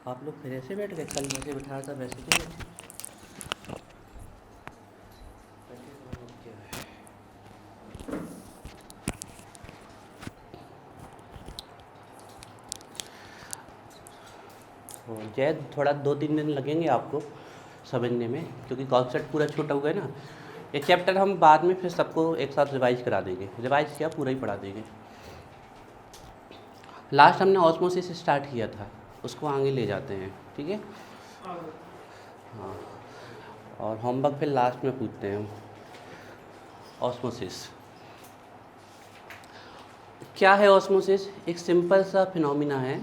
आप लोग फिर ऐसे बैठ गए, कल जैसे बिठाया था वैसे क्यों बैठे? जैद थोड़ा 2-3 दिन लगेंगे आपको समझने में, क्योंकि कॉन्सेप्ट पूरा छोटा हुआ है ना। एक चैप्टर हम बाद में फिर सबको एक साथ रिवाइज करा देंगे, रिवाइज क्या पूरा ही पढ़ा देंगे। लास्ट हमने ऑस्मोसिस स्टार्ट किया था, उसको आगे ले जाते हैं, ठीक है। हाँ, और होमवर्क फिर लास्ट में पूछते हैं। ऑस्मोसिस क्या है? ऑस्मोसिस एक सिंपल सा फिनोमिना है।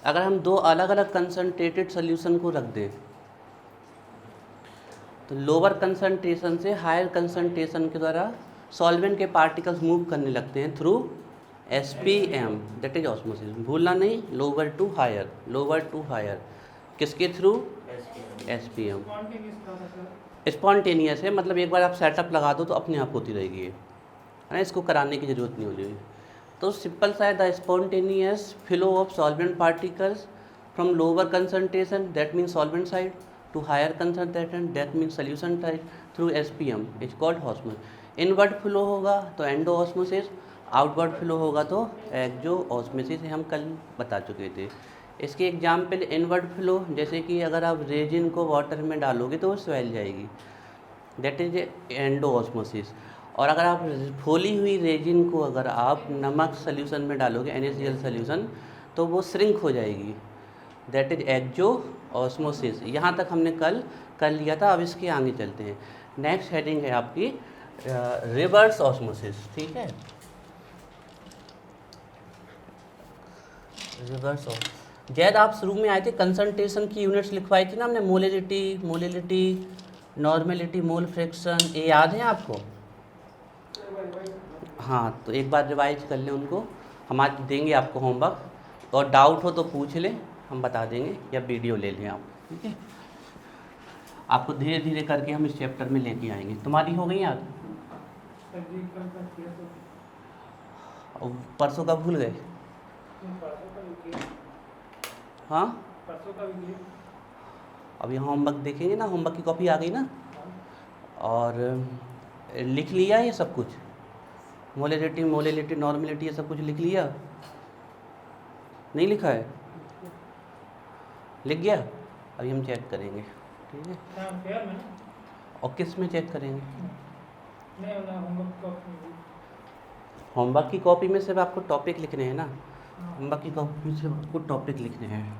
अगर हम दो अलग अलग कंसनट्रेटेड सोल्यूशन को रख दें तो लोअर कंसंट्रेशन से हायर कंसंट्रेशन के द्वारा सॉल्वेंट के पार्टिकल्स मूव करने लगते हैं through SPM, that is osmosis. भूलना नहीं, lower to higher, lower to higher किसके थ्रू? SPM। स्पॉन्टेनियस है, मतलब एक बार आप सेटअप लगा दो तो अपने आप होती रहेगी है ना, इसको कराने की ज़रूरत नहीं हो जाएगी। तो सिंपल सा है, the spontaneous flow of solvent particles from lower concentration that mean solvent side to higher concentration that mean solution side through SPM is called osmosis. Inward flow होगा तो एंडो ऑस्मोसिस, आउटवर्ड फ्लो होगा तो एक्सो osmosis, हम कल बता चुके थे। इसके एग्जाम्पल इनवर्ड फ्लो, जैसे कि अगर आप रेजिन को वाटर में डालोगे तो वो स्वेल जाएगी, दैट इज एंडो ऑस्मोसिस। और अगर आप खोली हुई रेजिन को अगर आप नमक सोल्यूशन में डालोगे, NaCl सोल्यूशन, तो वो श्रिंक हो जाएगी, दैट इज एक्सो ऑस्मोसिस। यहाँ तक हमने कल कर लिया था, अब इसके आगे चलते हैं। नेक्स्ट हेडिंग है आपकी रिवर्स ऑस्मोसिस, ठीक है। रिवर्स ऑफ जैद आप शुरू में आए थे, कंसंट्रेशन की यूनिट्स लिखवाई थी ना हमने, molality, molality, normality, mole fraction, ये याद है आपको? हाँ, तो एक बार रिवाइज कर लें उनको। हम आज देंगे आपको होमवर्क, और डाउट हो तो पूछ लें, हम बता देंगे, या वीडियो ले लें आप, ठीक है। आपको धीरे धीरे करके हम इस चैप्टर में लेके आएंगे। तुम्हारी हो गई याद? और परसों का भूल गए? हाँ, अभी होमवर्क देखेंगे ना, होमवर्क की कॉपी आ गई ना, और लिख लिया ये सब कुछ, मोलिलिटी, मोलिलिटी, नॉर्मेलिटी, ये सब कुछ लिख लिया? नहीं लिखा है? लिख गया? अभी हम चेक करेंगे, ठीक है। और किस में चेक करेंगे? होमवर्क की कॉपी में सिर्फ आपको टॉपिक लिखने हैं ना, होमवर्क की कॉपी में सिर्फ आपको टॉपिक लिखने हैं।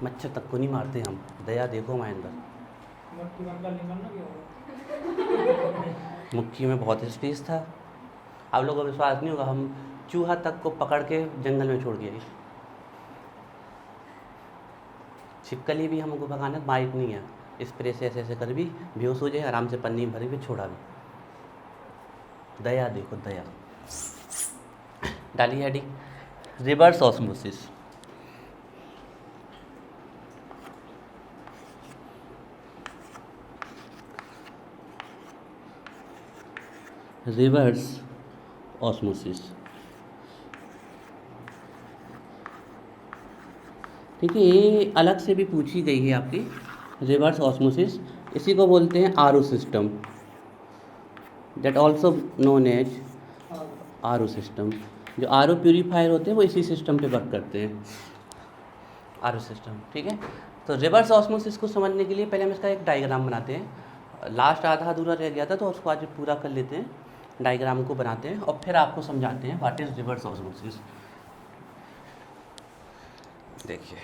मच्छर तक को नहीं मारते हम, दया देखो महेंद्र, मुट्ठी में बहुत स्पेस था। आप लोगों को विश्वास नहीं होगा, हम चूहा तक को पकड़ के जंगल में छोड़ दिया। छिपकली भी हमको भगाना, माइक नहीं है, स्प्रे से ऐसे ऐसे कर भी बेहोश हो जाए, आराम से पन्नी भरी भी छोड़ा भी। दया देखो, दया। डाली heading reverse osmosis. Reverse osmosis, ठीक है। ये अलग से भी पूछी गई है आपकी, रिवर्स ऑस्मोसिस। इसी को बोलते हैं RO system, that also known as RO system. जो RO प्यूरीफायर होते हैं वो इसी सिस्टम पे वर्क करते हैं, RO सिस्टम, ठीक है। तो रिवर्स ऑस्मोसिस को समझने के लिए पहले हम इसका एक डायग्राम बनाते हैं। लास्ट आधा अधूरा रह गया था तो उसको आज पूरा कर लेते हैं, डायग्राम को बनाते हैं और फिर आपको समझाते हैं व्हाट इज रिवर्स ऑस्मोसिस। देखिए,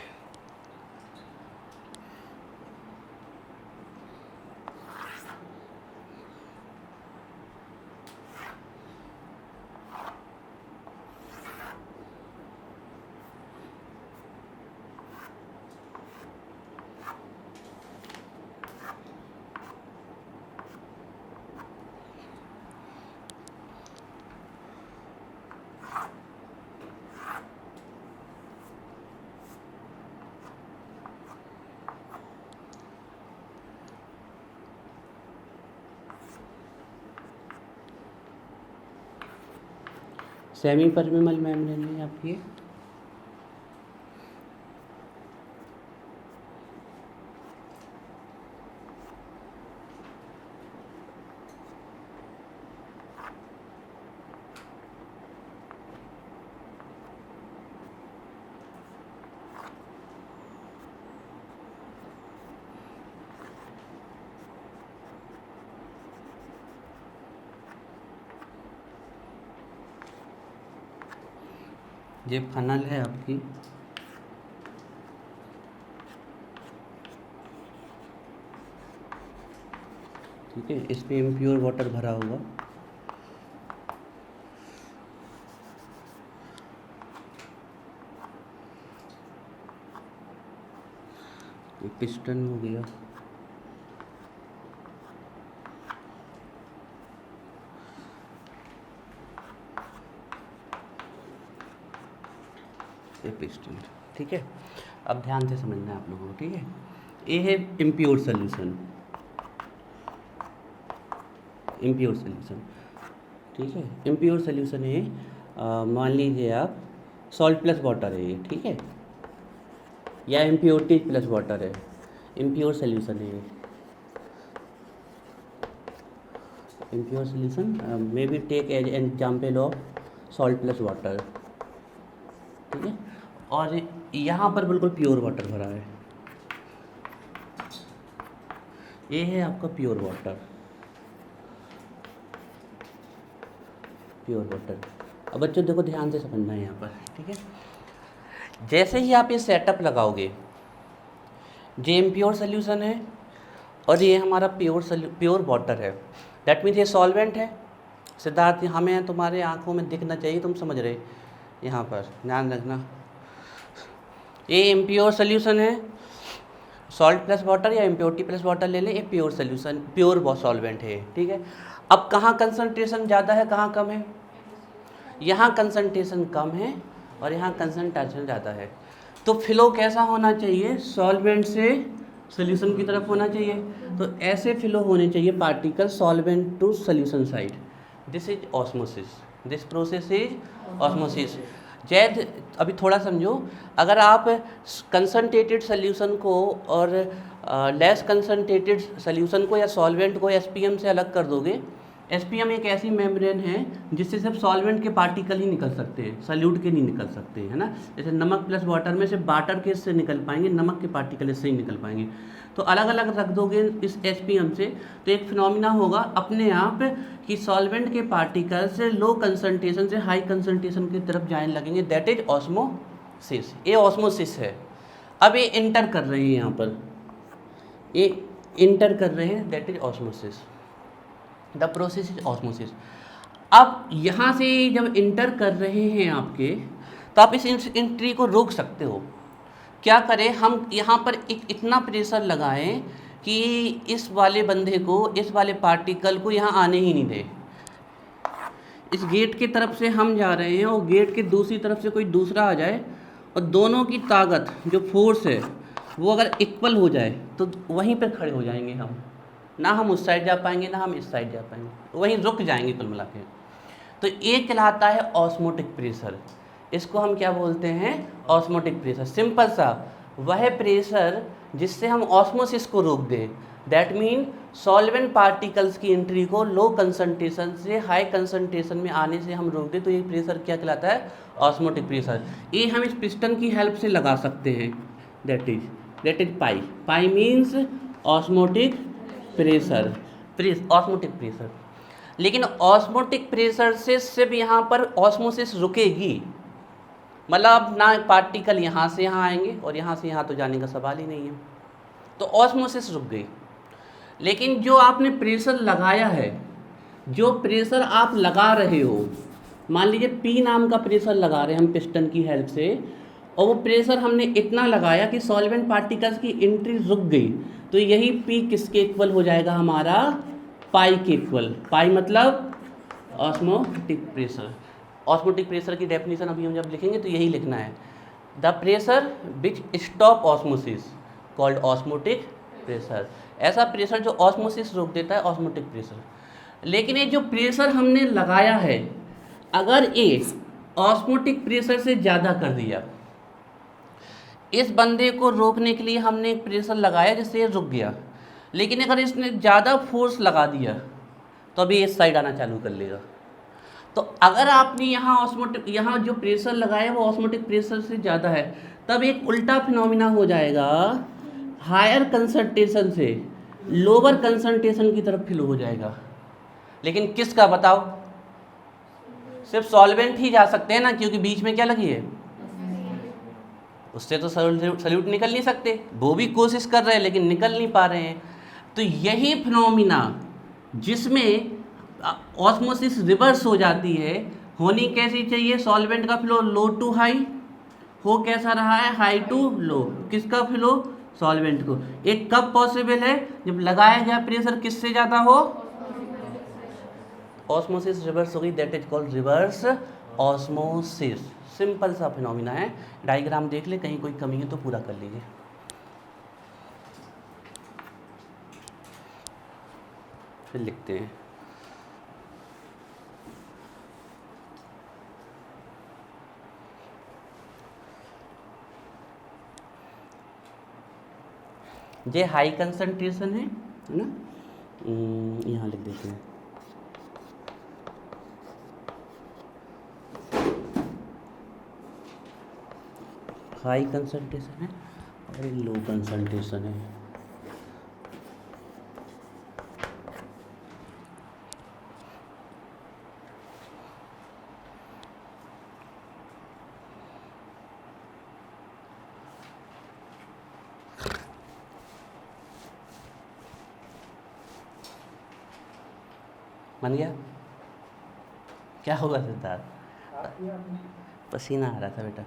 सेमी परमेबल मेम्ब्रेन है आपकी। ये फनल है आपकी, ठीक है, इसमें इम्प्योर वाटर भरा होगा। ये पिस्टन हो गया, ये पिस्टन, ठीक है। अब ध्यान से समझना है आप लोगों को, ठीक है। ये है इम्प्योर सोल्यूशन, इम्प्योर सोल्यूशन, ठीक है। इम्प्योर सोल्यूशन है, मान लीजिए आप सॉल्ट प्लस वाटर है ये, ठीक है, या इम्प्योरिटी प्लस वाटर है, इम्प्योर सोल्यूशन है ये। Impure solution may be take as example of salt plus water, ठीक है। और यहाँ पर बिल्कुल प्योर वाटर भरा है, ये है आपका प्योर वाटर, प्योर वाटर। अब बच्चों देखो ध्यान से समझना है यहाँ पर, ठीक है। जैसे ही आप ये सेटअप लगाओगे, ये इम्प्योर सोल्यूशन है और ये हमारा प्योर वाटर है, दैट मीन्स ये सॉल्वेंट है। सिद्धार्थ, हमें तुम्हारे आंखों में दिखना चाहिए, तुम समझ रहे, यहाँ पर ध्यान रखना। ये इम्प्योर सोल्यूशन है, सॉल्ट प्लस वाटर या इम्प्योरिटी प्लस वाटर ले लें, ये प्योर सोल्यूशन, प्योर सॉल्वेंट है, ठीक है। अब कहाँ कंसंट्रेशन ज़्यादा है, कहाँ कम है? यहाँ कंसंट्रेशन कम है और यहाँ कंसंट्रेशन ज़्यादा है। तो फ्लो कैसा होना चाहिए? सॉल्वेंट से सोल्यूशन की तरफ होना चाहिए। तो ऐसे फ्लो होने चाहिए particle solvent to solution side. This is osmosis, this process is osmosis. Zaid अभी थोड़ा समझो, अगर आप कंसनट्रेटेड सोल्यूशन को और लेस कंसनट्रेटेड सोल्यूशन को या सॉल्वेंट को एसपीएम से अलग कर दोगे, एसपीएम एक ऐसी मेम्ब्रेन है जिससे सिर्फ सॉल्वेंट के पार्टिकल ही निकल सकते हैं, सॉल्यूट के नहीं निकल सकते, है ना। जैसे नमक प्लस वाटर में से वाटर के इससे निकल पाएंगे, नमक के पार्टिकल इससे ही निकल पाएंगे। तो अलग अलग रख दोगे इस एसपीएम से, तो एक फिनोमिना होगा अपने आप कि सॉल्वेंट के पार्टिकल्स लो कंसंट्रेशन से हाई कंसंट्रेशन की तरफ जाने लगेंगे, दैट इज ऑस्मोसिस। ये ऑस्मोसिस है। अब ये इंटर कर रहे हैं, यहाँ पर ये इंटर कर रहे हैं, that is osmosis. The process is osmosis. अब यहाँ से जब इंटर कर रहे हैं आपके, तो आप इस एंट्री को रोक सकते हो। क्या करें हम? यहाँ पर इतना प्रेशर लगाएं कि इस वाले बंदे को, इस वाले पार्टिकल को यहाँ आने ही नहीं दे। इस गेट की तरफ से हम जा रहे हैं और गेट के दूसरी तरफ से कोई दूसरा आ जाए और दोनों की ताकत जो फोर्स है वो अगर इक्वल हो जाए तो वहीं पर खड़े हो जाएंगे हम, ना हम उस साइड जा पाएंगे ना हम इस साइड जा पाएंगे, वहीं रुक जाएंगे कुल मिला के। तो ये कहलाता है ऑस्मोटिक प्रेशर। इसको हम क्या बोलते हैं? Osmotic pressure. सिंपल सा वह प्रेशर जिससे हम ऑस्मोसिस को रोक दें, दैट मीन सॉल्वेंट पार्टिकल्स की एंट्री को लो कंसंट्रेशन से हाई कंसंट्रेशन में आने से हम रोक दें, तो ये प्रेशर क्या कहलाता है? Osmotic pressure. ये हम इस पिस्टन की हेल्प से लगा सकते हैं, that is pi. Pi means osmotic pressure, osmotic pressure. लेकिन ऑस्मोटिक प्रेशर से सिर्फ यहाँ पर ऑस्मोसिस रुकेगी, मतलब ना पार्टिकल यहाँ से यहाँ आएंगे और यहाँ से यहाँ तो जाने का सवाल ही नहीं है, तो ऑस्मोसिस रुक गई। लेकिन जो आपने प्रेशर लगाया है, जो प्रेशर आप लगा रहे हो, मान लीजिए पी नाम का प्रेशर लगा रहे हैं हम पिस्टन की हेल्प से, और वो प्रेशर हमने इतना लगाया कि सॉल्वेंट पार्टिकल्स की एंट्री रुक गई, तो यही पी किसके इक्वल हो जाएगा? हमारा पाई के इक्वल। पाई मतलब ऑस्मोटिक प्रेशर। ऑस्मोटिक प्रेशर की डेफिनेशन अभी हम जब लिखेंगे तो यही लिखना है, the pressure which stop osmosis called osmotic pressure. ऐसा प्रेशर जो ऑस्मोसिस रोक देता है, ऑस्मोटिक प्रेशर। लेकिन ये जो प्रेशर हमने लगाया है, अगर ये ऑस्मोटिक प्रेशर से ज़्यादा कर दिया। इस बंदे को रोकने के लिए हमने एक प्रेशर लगाया जिससे ये रुक गया, लेकिन अगर इसने ज़्यादा फोर्स लगा दिया तो अभी इस साइड आना चालू कर लेगा। तो अगर आपने यहाँ जो प्रेशर लगाया वो ऑस्मोटिक प्रेशर से ज़्यादा है, तब एक उल्टा फिनोमिना हो जाएगा, हायर कंसंट्रेशन से लोअर कंसंट्रेशन की तरफ फ्लो हो जाएगा। लेकिन किसका बताओ? सिर्फ सॉल्वेंट ही जा सकते हैं ना, क्योंकि बीच में क्या लगी है, उससे तो सल्यूट निकल नहीं सकते। वो भी कोशिश कर रहे हैं लेकिन निकल नहीं पा रहे हैं। तो यही फिनोमिना जिसमें ऑस्मोसिस रिवर्स हो जाती है, होनी कैसी चाहिए? सॉल्वेंट का फ्लो लो टू हाई, हो कैसा रहा है? High to low. किसका फ्लो? सॉल्वेंट को। एक कब पॉसिबल है? जब लगाया गया प्रेशर किससे ज़्यादा हो? ऑस्मोसिस रिवर्स होगी, that is called reverse osmosis. Simple सा फिनोमिना है। डायग्राम देख ले, कहीं कोई कमी है तो पूरा कर लीजिए। फिर लिखते हैं। ये हाई कंसंट्रेशन है ना, यहाँ लिख देते हैं। हाई कंसंट्रेशन है और लो कंसंट्रेशन है। बन गया? क्या होगा सिद्धार्थ? पसीना आ रहा था बेटा।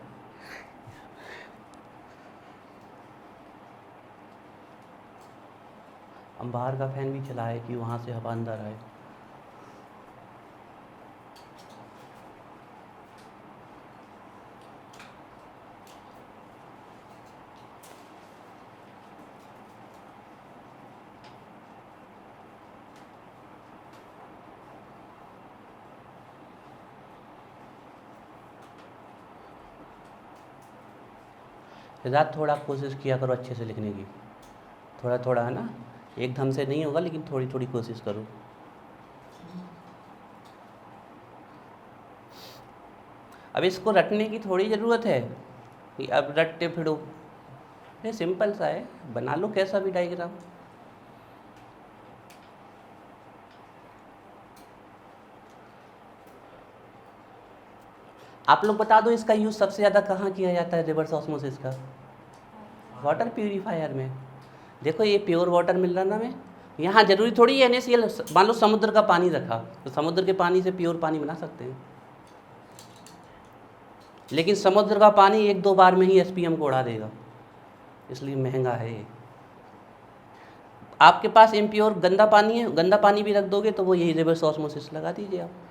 हम बाहर का फैन भी चला है कि वहाँ से हवा अंदर आए। सिद्धार्थ थोड़ा कोशिश किया करो अच्छे से लिखने की, थोड़ा थोड़ा है ना, एकदम से नहीं होगा लेकिन थोड़ी थोड़ी कोशिश करो। अब इसको रटने की थोड़ी ज़रूरत है कि अब रटते फिरो, ये सिंपल सा है, बना लो कैसा भी डायग्राम। आप लोग बता दो इसका यूज़ सबसे ज़्यादा कहाँ किया जाता है रिवर्स ऑस्मोसिस का? वाटर प्यूरीफायर में। देखो ये प्योर वाटर मिल रहा ना हमें, यहाँ जरूरी थोड़ी है NaCl, मान लो समुद्र का पानी रखा तो समुद्र के पानी से प्योर पानी बना सकते हैं, लेकिन समुद्र का पानी एक दो बार में ही SPM को उड़ा देगा, इसलिए महंगा है ये। आपके पास इम्प्योर गंदा पानी है, गंदा पानी भी रख दोगे तो वो यही रिवर्स ऑस्मोसिस लगा दीजिए आप।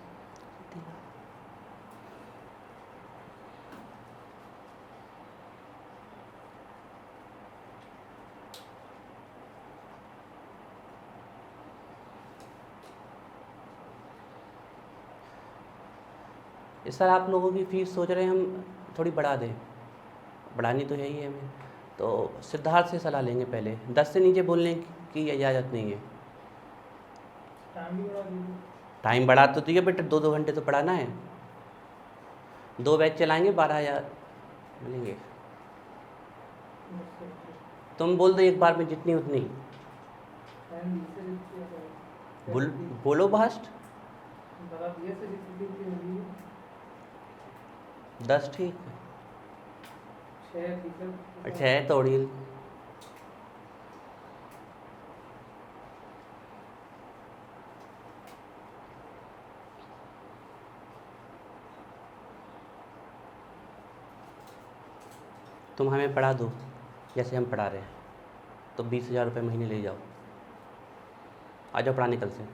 इस सर आप लोगों की फ़ीस सोच रहे हैं हम थोड़ी बढ़ा दें, बढ़ानी तो है ही है हमें, तो सिद्धार्थ से सलाह लेंगे पहले। 10 से नीचे बोलने की इजाज़त नहीं है। टाइम बढ़ा तो दिए बेटा, 2-2 घंटे तो पढ़ाना है। 2 बैच चलाएंगे, 12,000 मिलेंगे। तुम बोल दो एक बार में जितनी उतनी। बोलो भास्ट। 10 ठीक है, 6 तोड़ी। तुम हमें पढ़ा दो जैसे हम पढ़ा रहे हैं, तो 20,000 रुपये महीने ले जाओ। आ जाओ पढ़ाने कल से,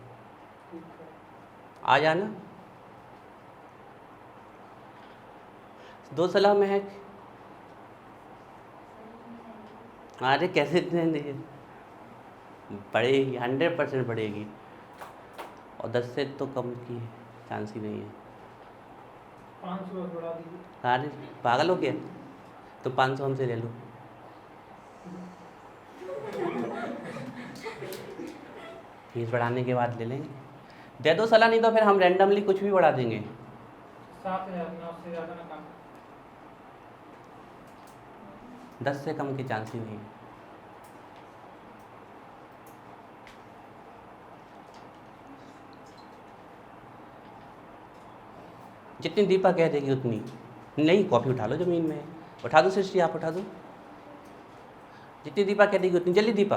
आ जाना। 2 सलाह महक। अरे कैसे इतने दिए? बढ़ेगी, 100% बढ़ेगी, और 10 से तो कम की चांस ही नहीं है। 500 बढ़ा दीजिए। अरे पागल हो गया, तो 500 हमसे ले लो। फीस बढ़ाने के बाद ले लेंगे, दे दो सलाह, नहीं तो फिर हम रैंडमली कुछ भी बढ़ा देंगे। 7,000 में उससे ज़्यादा ना कम। 10 से कम के चांस ही नहीं। जितनी दीपा कह देगी उतनी। नहीं, कॉफ़ी उठा लो ज़मीन में, उठा दो सृष्टि, आप उठा दो। जितनी दीपा कह देगी उतनी। जल्दी दीपा,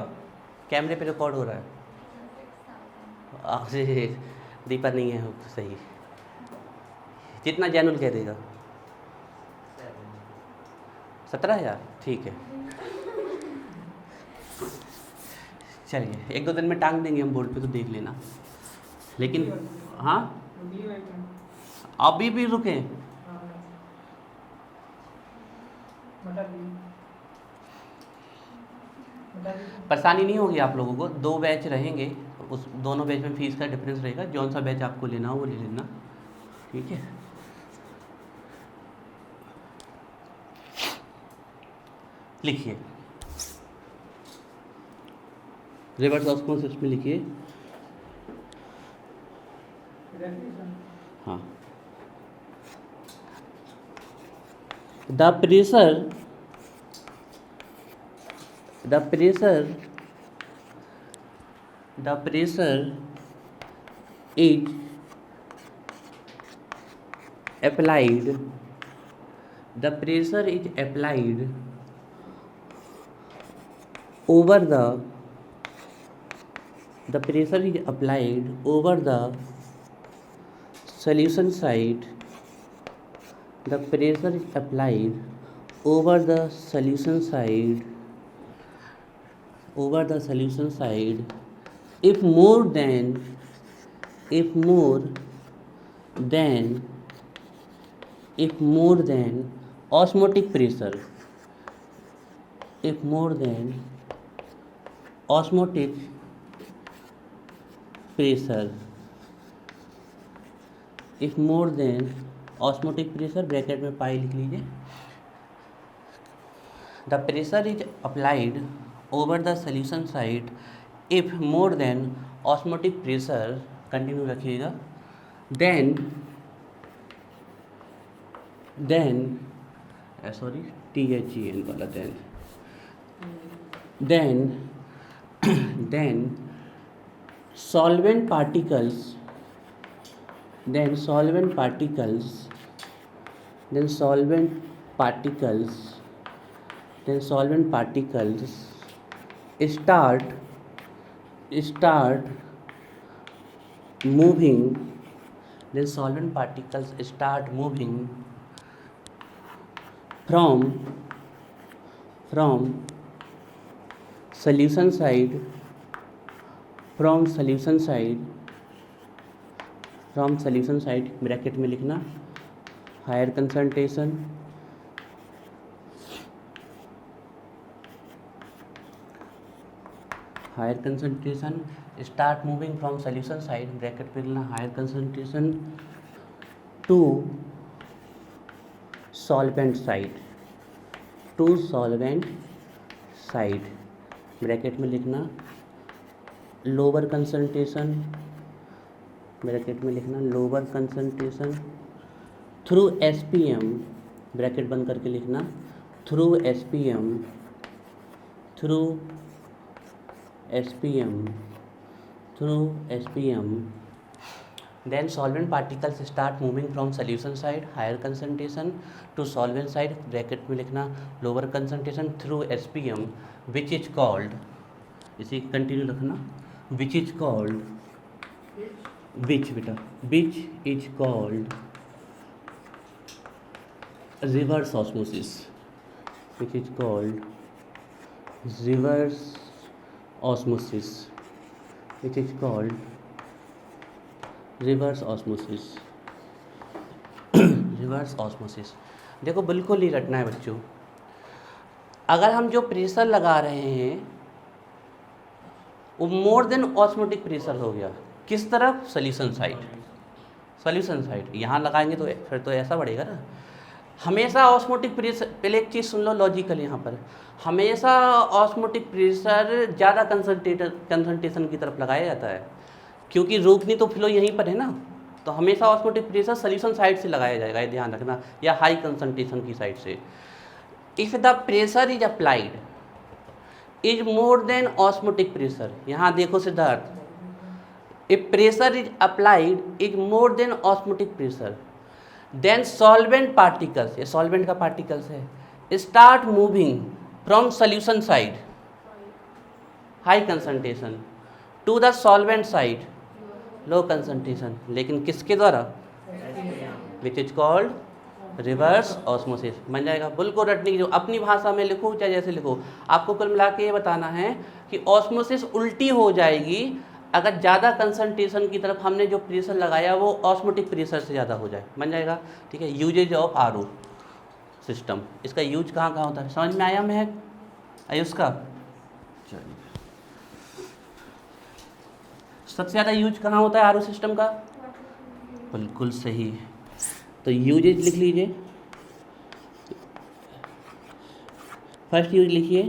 कैमरे पे रिकॉर्ड हो रहा है। अरे दीपा नहीं है तो सही, जितना जैनुल कह देगा। 17,000 ठीक है, चलिए 1-2 दिन में टांग देंगे हम बोर्ड पे, तो देख लेना। लेकिन हाँ, अभी भी रुके। परेशानी नहीं होगी आप लोगों को, 2 बैच रहेंगे, उस दोनों बैच में फीस का डिफरेंस रहेगा। जौन सा बैच आपको लेना हो वो ले लेना, ठीक है। लिखिए रिवर्स ऑस्मोसिस में लिखिए। हाँ, the pressure is applied over the solution side. The pressure is applied over the solution side if more than osmotic pressure, if more than osmotic pressure, bracket में पाई लिख लीजिए। The pressure is applied over the solution side if more than osmotic pressure, continue रखिएगा, then THEN वाला then solvent particles start moving from solution side bracket में लिखना higher concentration start moving from solution side, bracket पे लिखना higher concentration to solvent side, bracket में लिखना lower concentration, through SPM, bracket बंद करके लिखना through SPM, then solvent particles start moving from solution side higher concentration to solvent side, bracket में लिखना lower concentration through SPM, which is called, इसे continue रखना, which is called reverse osmosis, reverse osmosis. देखो बिल्कुल ही रटना है बच्चों। अगर हम जो प्रेशर लगा रहे हैं वो मोर देन ऑस्मोटिक प्रेशर हो गया, किस तरफ? Solution side. सॉल्यूशन साइड, यहाँ लगाएंगे तो फिर तो ऐसा बढ़ेगा ना। हमेशा ऑस्मोटिक प्रेशर, पहले एक चीज़ सुन लो लॉजिकल यहाँ पर, हमेशा ऑस्मोटिक प्रेशर ज़्यादा कंसंट्रेशन की तरफ लगाया जाता है, क्योंकि रोकनी तो फ्लो यहीं पर है ना, तो हमेशा ऑस्मोटिक प्रेशर सॉल्यूशन साइड से लगाया जाएगा, ये ध्यान रखना, या हाई कंसंट्रेशन की साइड से। If the pressure is applied is more than osmotic pressure, यहाँ देखो Siddharth, if pressure is applied is more than osmotic pressure, then solvent particles, ये सॉल्वेंट का पार्टिकल्स है, start moving from solution side high concentration to the solvent side low concentration, लेकिन किसके द्वारा, which is called reverse osmosis. बन जाएगा, बिल्कुल रटने की जो अपनी भाषा में लिखो चाहे जैसे लिखो, आपको कुल मिला के ये बताना है कि ऑस्मोसिस उल्टी हो जाएगी अगर ज़्यादा कंसंट्रेशन की तरफ हमने जो प्रेशर लगाया वो ऑस्मोटिक प्रेशर से ज़्यादा हो जाए। बन जाएगा, ठीक है। यूजेज ऑफ आरओ सिस्टम, इसका यूज कहाँ कहाँ होता है, समझ में आया महक, आयुष का? चलिए, सबसे ज़्यादा यूज कहाँ होता है आरओ सिस्टम का? बिल्कुल सही, तो यूजेज लिख लीजिए। फर्स्ट यूज लिखिए,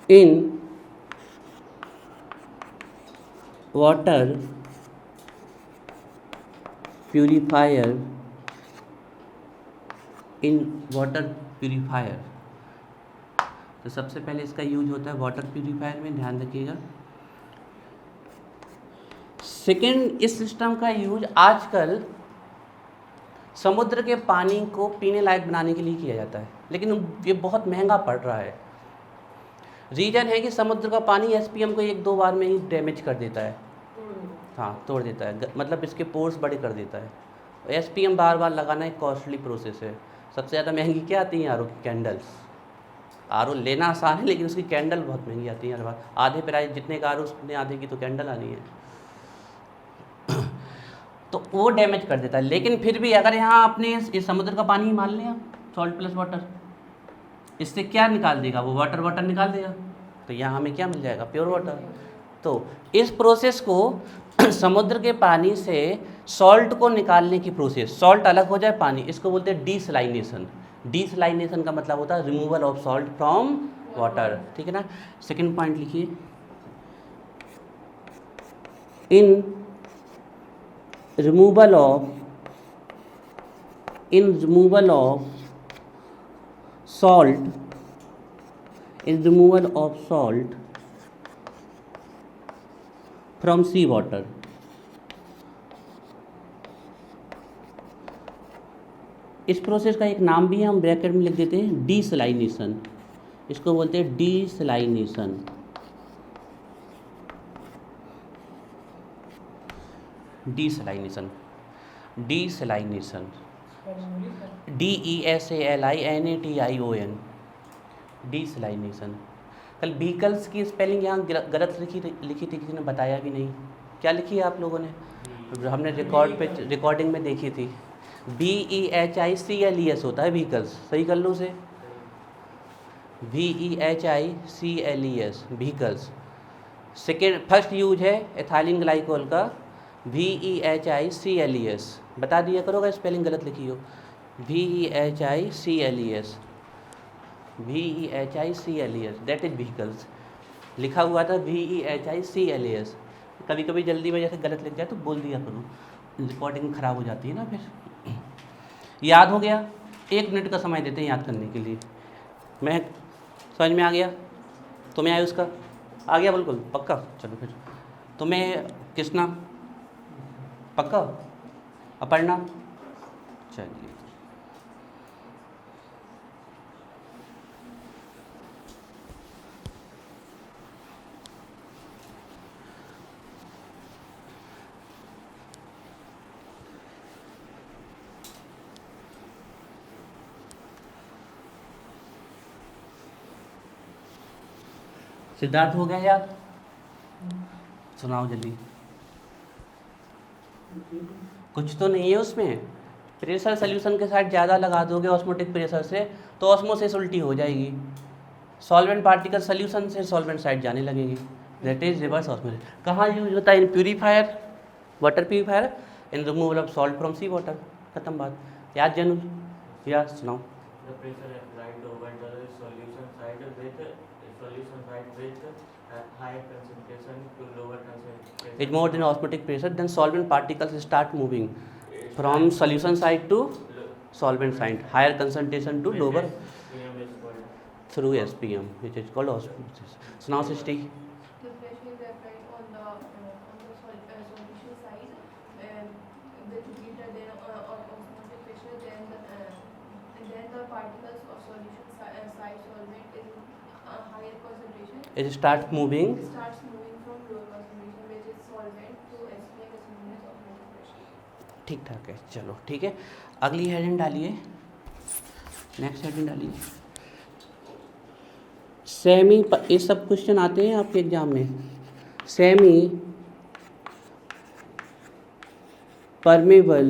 in water purifier, in water purifier, तो सबसे पहले इसका यूज होता है वाटर प्यूरिफायर में, ध्यान रखिएगा। सेकेंड, इस सिस्टम का यूज आजकल समुद्र के पानी को पीने लायक बनाने के लिए किया जाता है, लेकिन ये बहुत महंगा पड़ रहा है। रीज़न है कि समुद्र का पानी एसपीएम को 1-2 बार में ही डैमेज कर देता है, हाँ तोड़ देता है, मतलब इसके पोर्स बड़े कर देता है। एसपीएम बार बार लगाना एक कॉस्टली प्रोसेस है। सबसे ज़्यादा महंगी क्या आती हैं आरओ की, कैंडल्स। आरओ लेना आसान है लेकिन उसकी कैंडल बहुत महंगी आती है हर बार, आधे प्राइस जितने का आरओ उतने आधे की तो कैंडल आनी है, तो वो डैमेज कर देता है। लेकिन फिर भी अगर यहाँ आपने इस समुद्र का पानी मान लिया सॉल्ट प्लस वाटर, इससे क्या निकाल देगा वो, वाटर निकाल देगा, तो यहाँ हमें क्या मिल जाएगा, प्योर वाटर। तो इस प्रोसेस को समुद्र के पानी से सॉल्ट को निकालने की प्रोसेस, सॉल्ट अलग हो जाए पानी, इसको बोलते हैं डीसलाइनेशन। डीसलाइनेशन का मतलब होता है removal of salt from water, ठीक है ना। सेकंड पॉइंट लिखिए, इन removal of salt, in removal of salt from sea water, इस प्रोसेस का एक नाम भी है, हम ब्रैकेट में लिख देते हैं डीसलाइनेशन, इसको बोलते हैं डीसलाइनेशन। डीसलाइनेशन, डीसलाइनेशन, DESALINATION, डीसलाइनेशन। कल व्हीकल्स की स्पेलिंग यहाँ गलत लिखी थी, किसी ने बताया भी नहीं। क्या लिखी है आप लोगों ने, हमने रिकॉर्डिंग में देखी थी। VEHICLES होता है व्हीकल्स, सही कर लो उसे, VEHICLES vehicles. Second, first use है एथिलीन ग्लाइकोल का, VEHICLES, बता दिया करोगा स्पेलिंग गलत लिखी हो, VEHICLES, दैट इज व्हीकल्स। लिखा हुआ था VEHICLES, कभी कभी जल्दी में जैसे गलत लिख जाए तो बोल दिया करो, रिकॉर्डिंग ख़राब हो जाती है ना फिर। याद हो गया, 1 मिनट का समय देते हैं याद करने के लिए। मैं समझ में आ गया, तुम्हें आया उसका, आ गया बिल्कुल पक्का। चलो फिर तुम्हें कृष्णा पक्का, अपर्णा, चलिए। सिद्धार्थ हो गया याद, सुनाओ जल्दी। कुछ तो नहीं है उसमें, प्रेशर सोल्यूशन के साथ ज़्यादा लगा दोगे ऑस्मोटिक प्रेशर से तो ऑस्मोसिस उल्टी हो जाएगी, सॉल्वेंट पार्टिकल सोल्यूशन से सॉल्वेंट साइड जाने लगेंगे, दैट इज रिवर्स ऑस्मोसिस। कहाँ यूज होता है? In purifier, water purifier, in removal of salt from sea water. खत्म बात। याद जनू? या सुनाओ। The pressure applied over the solution side with higher concentration to lower concentration. It's more than osmotic pressure, then solvent particles start moving from solution side to solvent side, higher concentration to lower SPM is called. through SPM, which is called osmosis. So now, Srishti, The pressure is applied on the solution side with greater than or osmotic pressure, then the particles of solution side solvent is higher concentration. it starts moving. It starts moving from lower concentration, which is solvent, to SPM, is known as osmotic pressure. ठीक ठाक है, चलो ठीक है। अगली heading डालिए, next heading डालिए। Semi, ये सब क्वेश्चन आते हैं आपके एग्जाम में। Semi permeable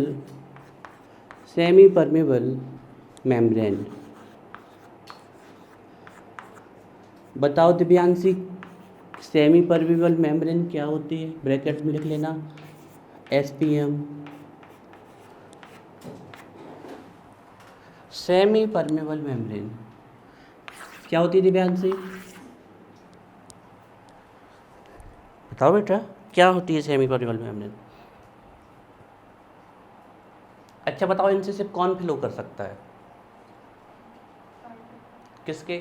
membrane. बताओ दिव्यांशी, सेमी परमेबल मेम्ब्रेन क्या होती है? ब्रैकेट में लिख लेना SPM। सेमी परमेबल मेम्ब्रेन क्या होती है दिव्यांशी? बताओ बेटा, क्या होती है सेमी परमेबल मेम्ब्रेन? अच्छा बताओ, इनसे सिर्फ कौन फ्लो कर सकता है? किसके?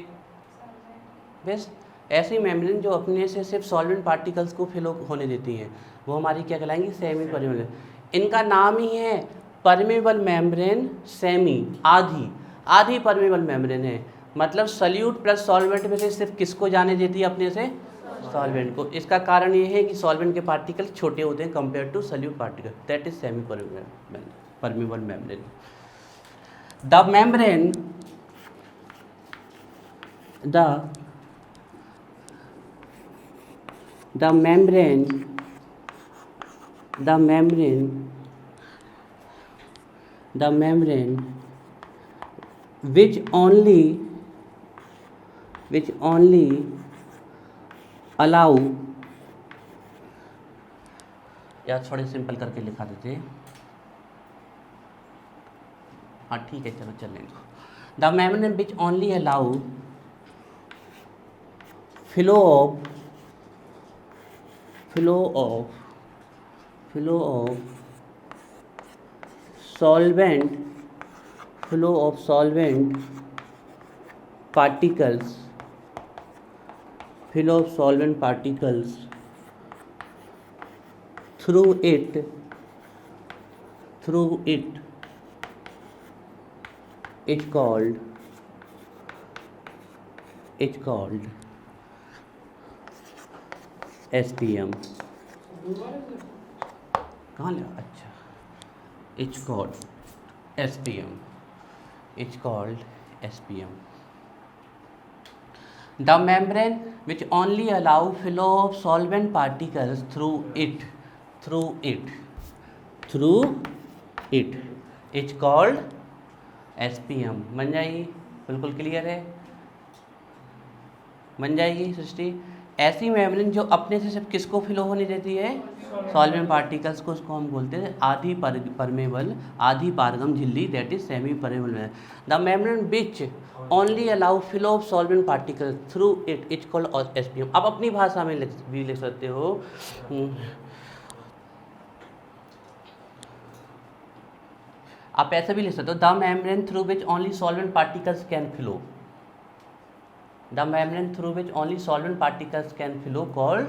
बस ऐसी मेम्ब्रेन जो अपने से सिर्फ सॉल्वेंट पार्टिकल्स को फ्लो होने देती हैं, वो हमारी क्या कहलाएंगी? Semi permeable. इनका नाम ही है परमेबल मेम्ब्रेन। सेमी आधी परमेबल मेम्ब्रेन है, मतलब सल्यूट प्लस सॉल्वेंट में से सिर्फ किसको जाने देती है? अपने से सॉल्वेंट को। इसका कारण ये है कि सॉल्वेंट के पार्टिकल छोटे होते हैं compare to solute particle, that is semi permeable membrane. The membrane which only allow, या थोड़े सिंपल करके लिखा देते हैं। हाँ ठीक है, चलो चल लेंगे। The membrane which only allow flow of solvent particles through it it's called SPM। कहाँ लिया? अच्छा, it's called SPM। The membrane which only allow flow of solvent particles through it it's called SPM। बन जाएगी? बिल्कुल clear है, बन जाएगी सृष्टि। ऐसी मेम्ब्रेन जो अपने से सिर्फ किसको फ्लो होने देती है? सॉल्वेंट पार्टिकल्स को, उसको हम बोलते हैं आधी परमेबल, आधी पारगम झिल्ली, that is semi permeable. The membrane which only allow flow of solvent particle through it it's called SPM। आप अपनी भाषा में भी लिख सकते हो। आप ऐसा भी लिख सकते हो, the membrane through which only solvent particles can flow. The membrane through which only solvent particles can flow called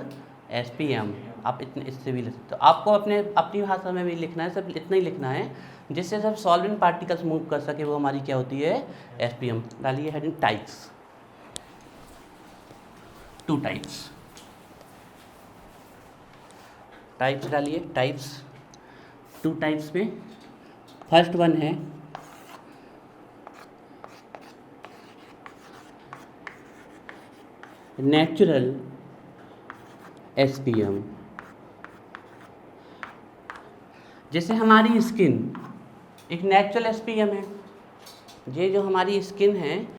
SPM। आप इतने इससे भी लिख सकते हो। आपको अपनी भाषा में भी लिखना है, सब इतना ही लिखना है जिससे सब सॉल्वेंट पार्टिकल्स मूव कर सके, वो हमारी क्या होती है? SPM। डालिए हेडिंग टाइप्स। 2 टाइप्स डालिए, टाइप्स। 2 टाइप्स में फर्स्ट वन है नेचुरल SPM। जैसे हमारी स्किन एक नेचुरल SPM है। ये जो हमारी स्किन है